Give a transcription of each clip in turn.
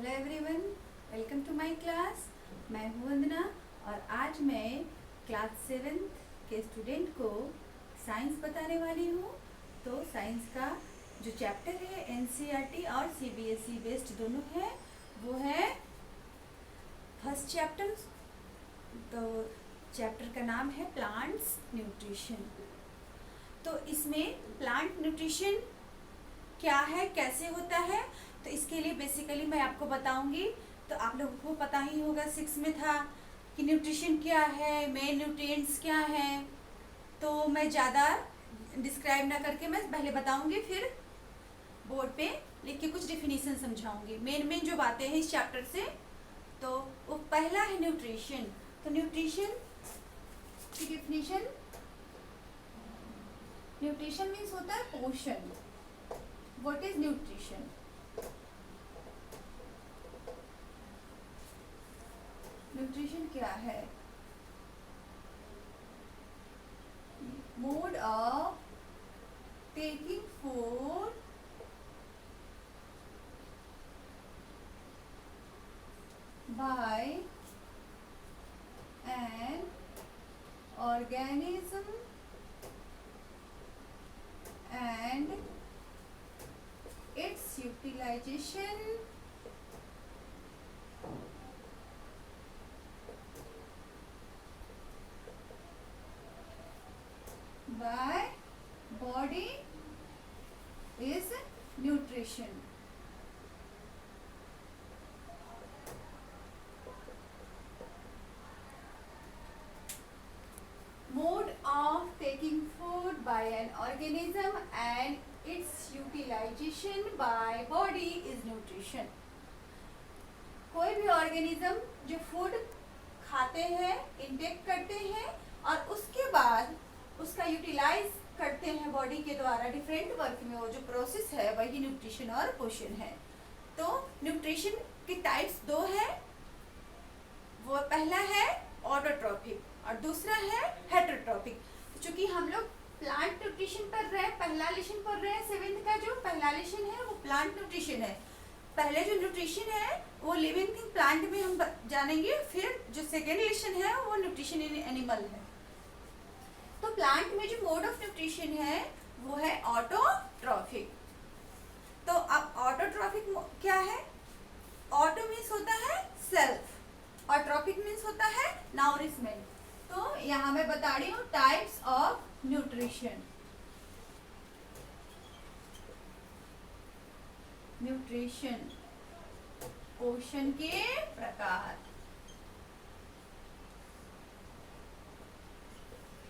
Hello everyone, welcome to my class. मैं हूँ वंदना और आज मैं क्लास 7th के स्टूडेंट को साइंस बताने वाली हूँ। तो साइंस का जो चैप्टर है एनसीईआरटी और सीबीएसई बेस्ड दोनों है, वो है फर्स्ट चैप्टर। तो चैप्टर का नाम है प्लांट्स न्यूट्रिशन। तो इसमें प्लांट न्यूट्रिशन क्या है, कैसे होता है, तो इसके लिए बेसिकली मैं आपको बताऊंगी। तो आप लोगों को पता ही होगा, 6 में था कि न्यूट्रिशन क्या है, मेन न्यूट्रिएंट्स क्या हैं। तो मैं ज़्यादा डिस्क्राइब ना करके मैं पहले बताऊंगी, फिर बोर्ड पे लिख के कुछ डिफिनीशन समझाऊंगी, मेन जो बातें हैं इस चैप्टर से। तो वो पहला है न्यूट्रिशन। तो न्यूट्रिशन की डिफिनीशन, न्यूट्रिशन मीन्स होता है पोषण। What is nutrition? न्यूट्रिशन क्या है? Mode of taking food by an organism and its utilization by body is nutrition. Mode of taking food by an organism and its utilization by body is nutrition. कोई भी organism जो food खाते हैं, intake करते हैं और उसके बाद उसका यूटिलाइज करते हैं बॉडी के द्वारा डिफरेंट वर्क में, वो जो प्रोसेस है वही न्यूट्रिशन और पोषण है। तो न्यूट्रिशन के टाइप्स दो है। वो पहला है ऑटोट्रॉपिक और दूसरा है हेटेरोट्रॉपिक। चूंकि हम लोग प्लांट न्यूट्रिशन पढ़ रहे हैं, पहला लेसन पढ़ रहे हैं 7th का, जो पहला लेसन है वो प्लांट न्यूट्रिशन है। पहले जो न्यूट्रिशन है वो लिविंग थिंग प्लांट में हम जानेंगे, फिर जो सेकेंड लेसन है वो न्यूट्रिशन इन एनिमल है। तो प्लांट में जो मोड ऑफ न्यूट्रिशन है वो है ऑटोट्रॉफिक। तो अब ऑटोट्रॉफिक क्या है? ऑटो मीन्स होता है सेल्फ और ट्रॉफिक मीन्स होता है नाउरिशमेंट। तो यहाँ मैं बता रही हूँ टाइप्स ऑफ न्यूट्रिशन। न्यूट्रिशन पोषण के प्रकार।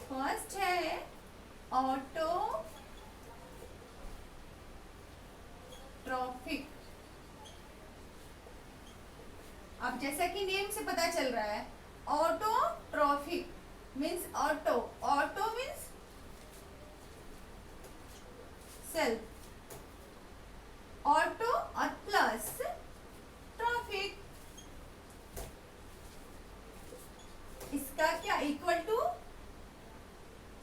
फर्स्ट है ऑटोट्रॉफिक। अब जैसा कि नेम से पता चल रहा है, autotrophic means auto, auto means self, auto और प्लस ट्रॉफिक, इसका क्या equal to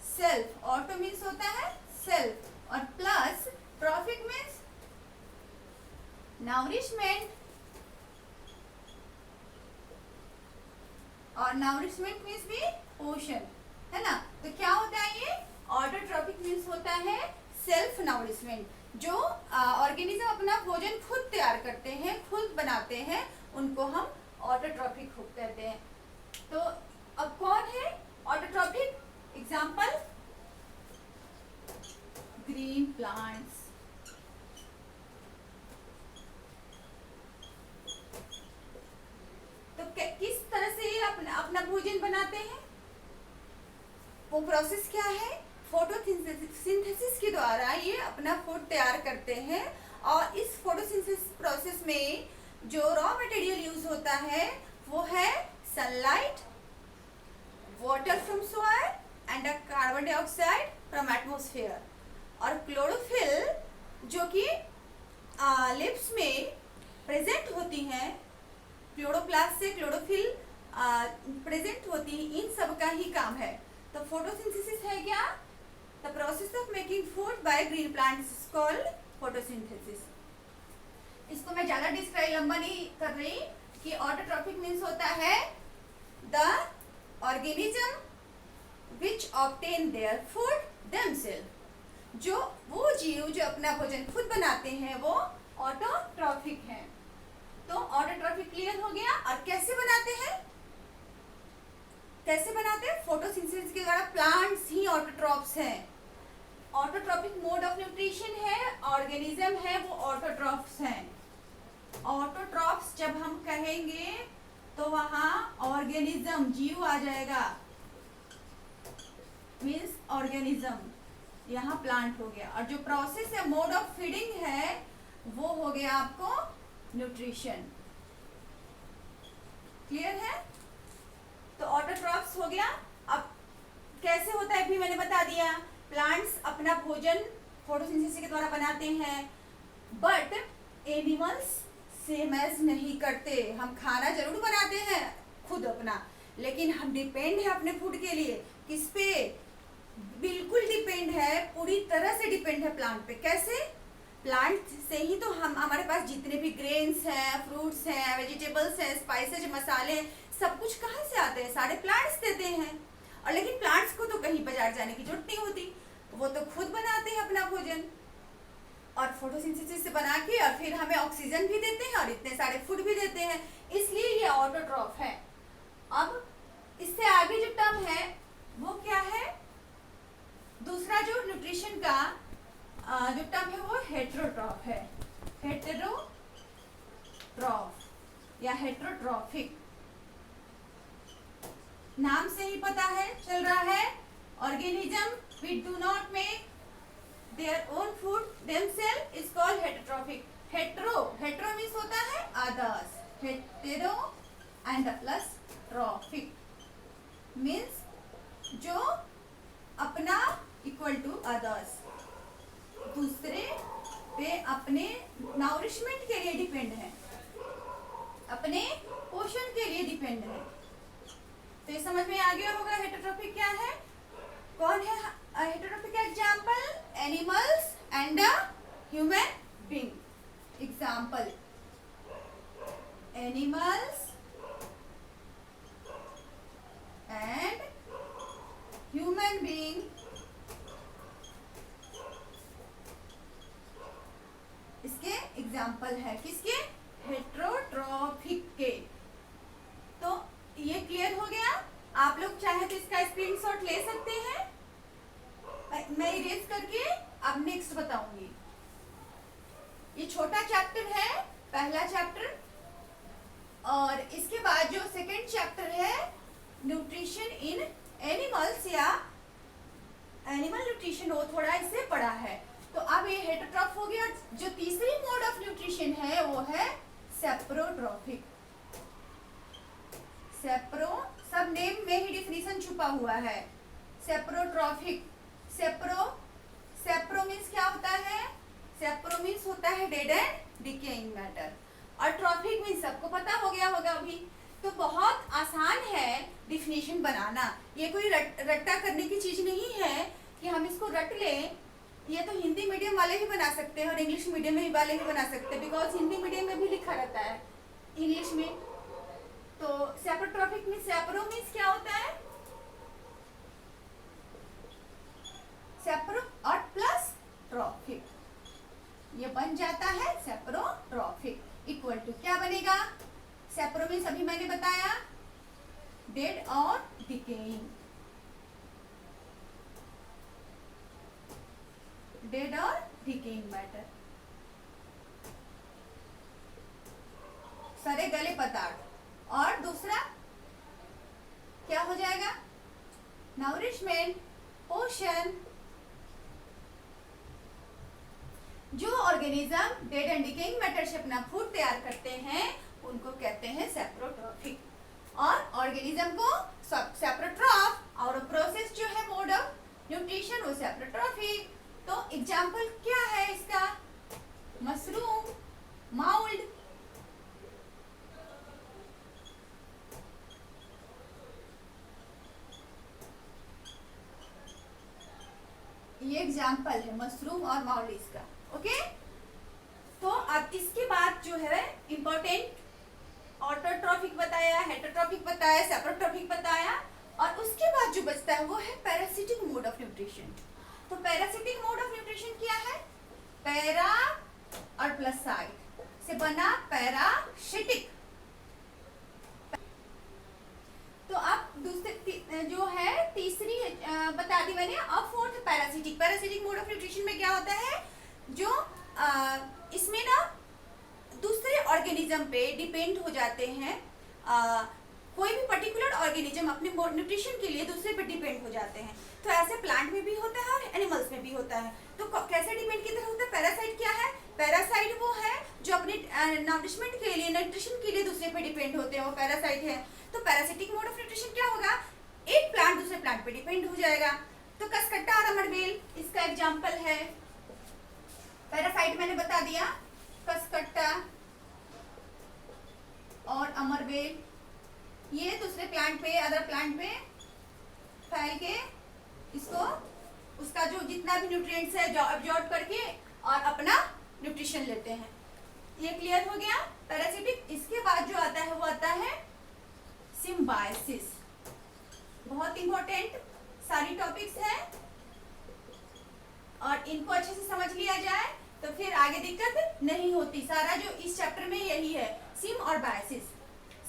self. Auto means होता है सेल्फ और प्लस ट्रॉफिक मीन्स नाउरिशमेंट, और नाउरिशमेंट मीन्स भी पोषण, है ना। तो क्या होता है ये? ऑटोट्रॉपिक मीन्स होता है सेल्फ नाउरिशमेंट, जो ऑर्गेनिज्म अपना भोजन खुद तैयार करते हैं, खुद बनाते हैं, उनको हम ऑटोट्रॉपिक कहते हैं। तो अब कौन है ऑटोट्रॉपिक? Example green plants. तो किस तरह से ये अपना भोजन बनाते हैं? वो प्रोसेस क्या है? फोटोसिंथेसिस के द्वारा ये अपना फूड तैयार करते हैं। और इस फोटोसिंथेसिस प्रोसेस में जो रॉ मटेरियल यूज होता है वो है sunlight, water from soil and carbon dioxide from atmosphere, और क्लोरोफिल जो कि लिप्स में प्रेजेंट होती हैं, क्लोरोप्लास्ट से क्लोरोफिल प्रेजेंट होती है, इन सब का ही काम है। तो फोटोसिंथेसिस है क्या? The process of making food by green plants is called photosynthesis. इसको मैं ज्यादा डिस्क्राइब लंबा नहीं कर रही कि ऑटोट्रॉफिक मीन्स होता है the organism which obtain their food themselves. जो वो जीव जो अपना भोजन खुद बनाते हैं वो ऑटोट्रॉफिक हैं। तो ऑटोट्रॉफिक क्लियर हो गया। और कैसे बनाते हैं, कैसे बनाते हैं? फोटोसिंथेसिस के द्वारा। प्लांट्स ही ऑटोट्रॉफ्स हैं। ऑटोट्रॉफिक मोड ऑफ न्यूट्रिशन है, ऑर्गेनिज्म है वो ऑटोट्रॉफ्स हैं। ऑटोट्रॉफ्स जब हम कहेंगे तो वहां ऑर्गेनिज्म जीव आ जाएगा, मीन्स ऑर्गेनिज्म, यहाँ प्लांट हो गया। और जो प्रोसेस है, मोड ऑफ फीडिंग है, वो हो गया आपको न्यूट्रिशन। क्लियर है? तो ऑटोट्रॉफ्स हो गया। अब कैसे होता है भी मैंने बता दिया। प्लांट्स अपना भोजन फोटोसिंथेसिस के द्वारा बनाते हैं, बट एनिमल्स सेम एज नहीं करते। हम खाना जरूर बनाते हैं खुद अपना, लेकिन हम डिपेंड है अपने फूड के लिए किस पे? बिल्कुल डिपेंड है, पूरी तरह से डिपेंड है प्लांट पे। कैसे? प्लांट से ही तो हम, हमारे पास जितने भी ग्रेन्स हैं, फ्रूट्स हैं, वेजिटेबल्स हैं, स्पाइसेज, मसाले, सब कुछ कहाँ से आते हैं? सारे प्लांट्स देते हैं। और लेकिन प्लांट्स को तो कहीं बाजार जाने की जरूरत नहीं होती, वो तो खुद बनाते हैं अपना भोजन और फोटोसिंथेसिस से बना के, और फिर हमें ऑक्सीजन भी देते हैं और इतने सारे फूड भी देते हैं, इसलिए ये ऑटोट्रॉफ है। अब इससे आगे जो टर्म है वो क्या है? दूसरा जो न्यूट्रिशन का जो टर्म है वो हेटेरोट्रॉफ है। हेटेरोट्रॉफ या हेटेरोट्रॉफिक। नाम से ही पता है, चल रहा है, organism which do not make their own food themselves is called heterotrophic. hetero means होता है others, hetero and plus trophic means जो अपना equal to others, दूसरे पे अपने नाउरिशमेंट के लिए डिपेंड है, अपने पोषण के लिए डिपेंड है। तो ये समझ में आ गया होगा हेटेरोट्रॉफिक क्या है। कौन है हेटेरोट्रॉफिक का example? Animals and human being. Example, animals and human being. इसके एग्जांपल है किसके? हेटेरोट्रॉफिक के। तो ये क्लियर हो गया। आप लोग चाहे तो इसका स्क्रीनशॉट ले सकते हैं, मैं इरेज करके अब नेक्स्ट बताऊंगी। ये छोटा चैप्टर है, पहला चैप्टर, और इसके बाद जो सेकंड चैप्टर है न्यूट्रिशन इन एनिमल्स या एनिमल न्यूट्रिशन, वो थोड़ा इससे बड़ा है। तो अब ये हेटेरोट्रॉफ हो गया। जो तीसरी मोड ऑफ न्यूट्रिशन है वो है सेप्रोट्रॉफिक। सेप्रो, सब नेम में ही डिफिनीशन छुपा हुआ है। सेप्रोट्रॉफिक, सेप्रो मीन्स क्या होता है? सेप्रो मीन्स होता है डेड एंड डिकेइंग मैटर, और ट्रॉफिक मीन्स सबको पता हो गया होगा अभी। तो बहुत आसान है डिफिनीशन बनाना, ये कोई रट्टा करने की चीज नहीं है कि हम इसको रट लें। ये तो हिंदी मीडियम वाले भी बना सकते हैं और इंग्लिश मीडियम में वाले भी बना सकते हैं, बिकॉज हिंदी मीडियम में भी लिखा रहता है इंग्लिश में। तो सेप्रोट्रॉफिक मीन्स, सेप्रो मीन्स क्या होता है? सेप्रो और प्लस ट्रॉफिक, ये बन जाता है सेप्रोट्रॉफिक। इक्वल टू क्या बनेगा? सेप्रो मीन्स अभी मैंने बताया डेड और डिकेइंग, डेड और डिकेइंग मैटर, सड़े गले पदार्थ। और दूसरा क्या हो जाएगा? नाउरिशमेंट, पोषण। जो organism dead and decaying matter से अपना फूड तैयार करते हैं उनको कहते हैं सेप्रोट्रॉफिक। और ऑर्गेनिज्म को सेप्रोट्रॉफ, और प्रोसेस जो है मोड ऑफ न्यूट्रिशन वो सेप्रोट्रॉफिक। तो एग्जांपल क्या है इसका? Mushroom, mould. ये एग्जांपल है मशरूम और माउल्ड इसका। ओके, तो अब इसके बाद जो है इम्पोर्टेंट ऑटोट्रॉफिक बताया, हेटरोट्रॉफिक बताया, सेप्रोट्रॉफिक बताया, और उसके बाद जो बचता है वो है पैरासिटिक मोड ऑफ न्यूट्रिशन। तो पैरासिटिक मोड ऑफ न्यूट्रिशन क्या है? पैरा और प्लस साइड से बना पैरासिटिक। तो अब दूसरे जो है तीसरी बता दी मैंने। अब fourth parasitic. Parasitic mode of nutrition में क्या होता है? जो इसमें ना दूसरे ऑर्गेनिज्म पे डिपेंड हो जाते हैं। कोई भी पर्टिकुलर ऑर्गेनिज्म अपने न्यूट्रिशन के लिए दूसरे पे डिपेंड हो जाते हैं। तो ऐसे प्लांट में भी होता है और एनिमल्स में भी होता है। तो कैसे डिपेंड किधर होता है? पैरासाइट क्या है? पैरासाइट वो है जो अपने नरिशमेंट के लिए, न्यूट्रिशन के लिए दूसरे पे डिपेंड होते हैं, वो पैरासाइट है। तो पैरासिटिक मोड ऑफ न्यूट्रिशन क्या होगा? एक प्लांट दूसरे प्लांट पे डिपेंड हो जाएगा। तो कसकट्टा और अमरबेल इसका एग्जाम्पल है। पैरासाइट मैंने बता दिया, कसकट्टा और अमरबेल, ये दूसरे प्लांट पे, अदर प्लांट पे फैल के इसको, उसका जो जितना भी न्यूट्रिएंट्स है जो अब्जॉर्ब करके और अपना न्यूट्रिशन लेते हैं। ये क्लियर हो गया पैरासिटिक। इसके बाद जो आता है वो आता है सिम्बायोसिस। बहुत इंपॉर्टेंट सारी टॉपिक्स हैं, और इनको अच्छे से समझ लिया जाए तो फिर आगे दिक्कत नहीं होती। सारा जो इस चैप्टर में यही है, सिम और बायोसिस।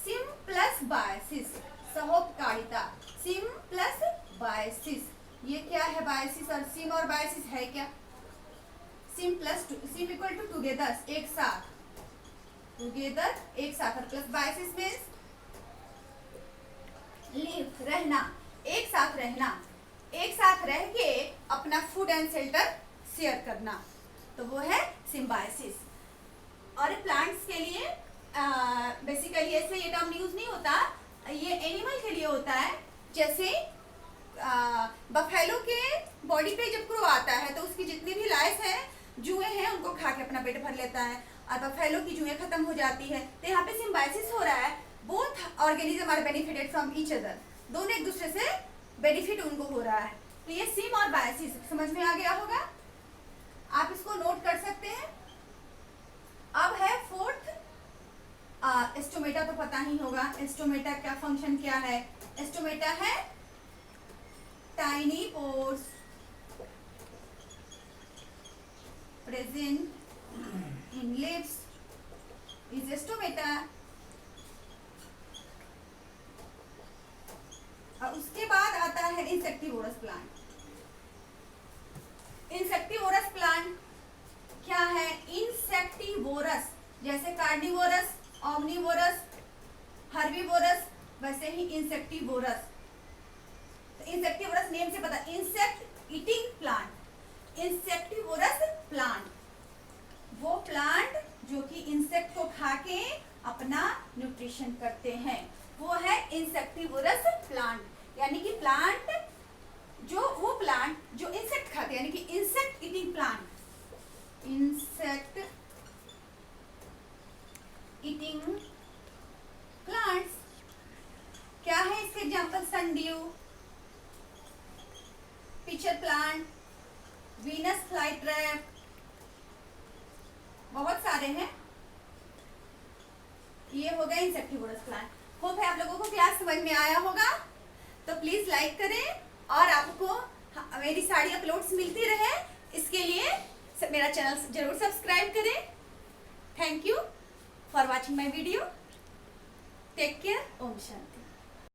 सिम प्लस बायोसिस, सहोपकारिता। सिम प्लस बायोसिस, ये क्या है? बायोसिस और सिम और बायोसिस है क्या? SIM plus SIM equal to together, एक साथ, टुगेदर एक साथ, और प्लस बायोसिस मींस लिव, रहना, एक साथ रहना, एक साथ रह के अपना फूड एंड शेल्टर शेयर करना, तो वो है सिम्बायोसिस। और प्लांट्स के लिए बेसिकली ऐसे ये टर्म यूज नहीं होता, ये एनिमल के लिए होता है। जैसे बफेलो के बॉडी पे जब क्रो आता है तो उसकी जितनी भी लाइस है, जुएं हैं, उनको खा के अपना पेट भर लेता है, और बफेलो की जुएं खत्म हो जाती है। तो यहाँ पे सिम्बायोसिस हो रहा है। Both organism are benefited from each other, दोनों एक दूसरे से बेनिफिट उनको हो रहा है। तो ये सिम और बायोसिस समझ में आ गया होगा, आप इसको नोट कर सकते हैं। अब है फोर्थ, एस्टोमेटा तो पता ही होगा। एस्टोमेटा का फंक्शन क्या है? एस्टोमेटा है tiny pores present in lips is stomata. और उसके बाद आता है इंसेक्टिवोरस प्लांट। इंसेक्टिवोरस प्लांट क्या है? इंसेक्टिवोरस, जैसे कार्निवोरस, ओमनिवोरस, हर्बीवोरस, वैसे ही इंसेक्टिवोरस। तो इंसेक्टिवोरस नेम से पता, insect eating plant. Insectivorous plant वो प्लांट जो कि इंसेक्ट को खा के अपना न्यूट्रिशन करते हैं, वो है इंसेक्टिवोरस प्लांट। यानी कि प्लांट जो, वो प्लांट जो इंसेक्ट खाते हैं, यानी कि insect eating plant. Insect eating plants क्या है? इसके example sundew, pitcher plant, Venus fly trap, बहुत सारे हैं। ये हो गया इंसेक्टिवोरस प्लांट। होप है आप लोगों को क्लास समझ में आया होगा। तो प्लीज लाइक करें, और आपको मेरी सारी अपलोड्स मिलती रहे, इसके लिए मेरा चैनल जरूर सब्सक्राइब करें। Thank you for watching my video. Take care. ओम शांति।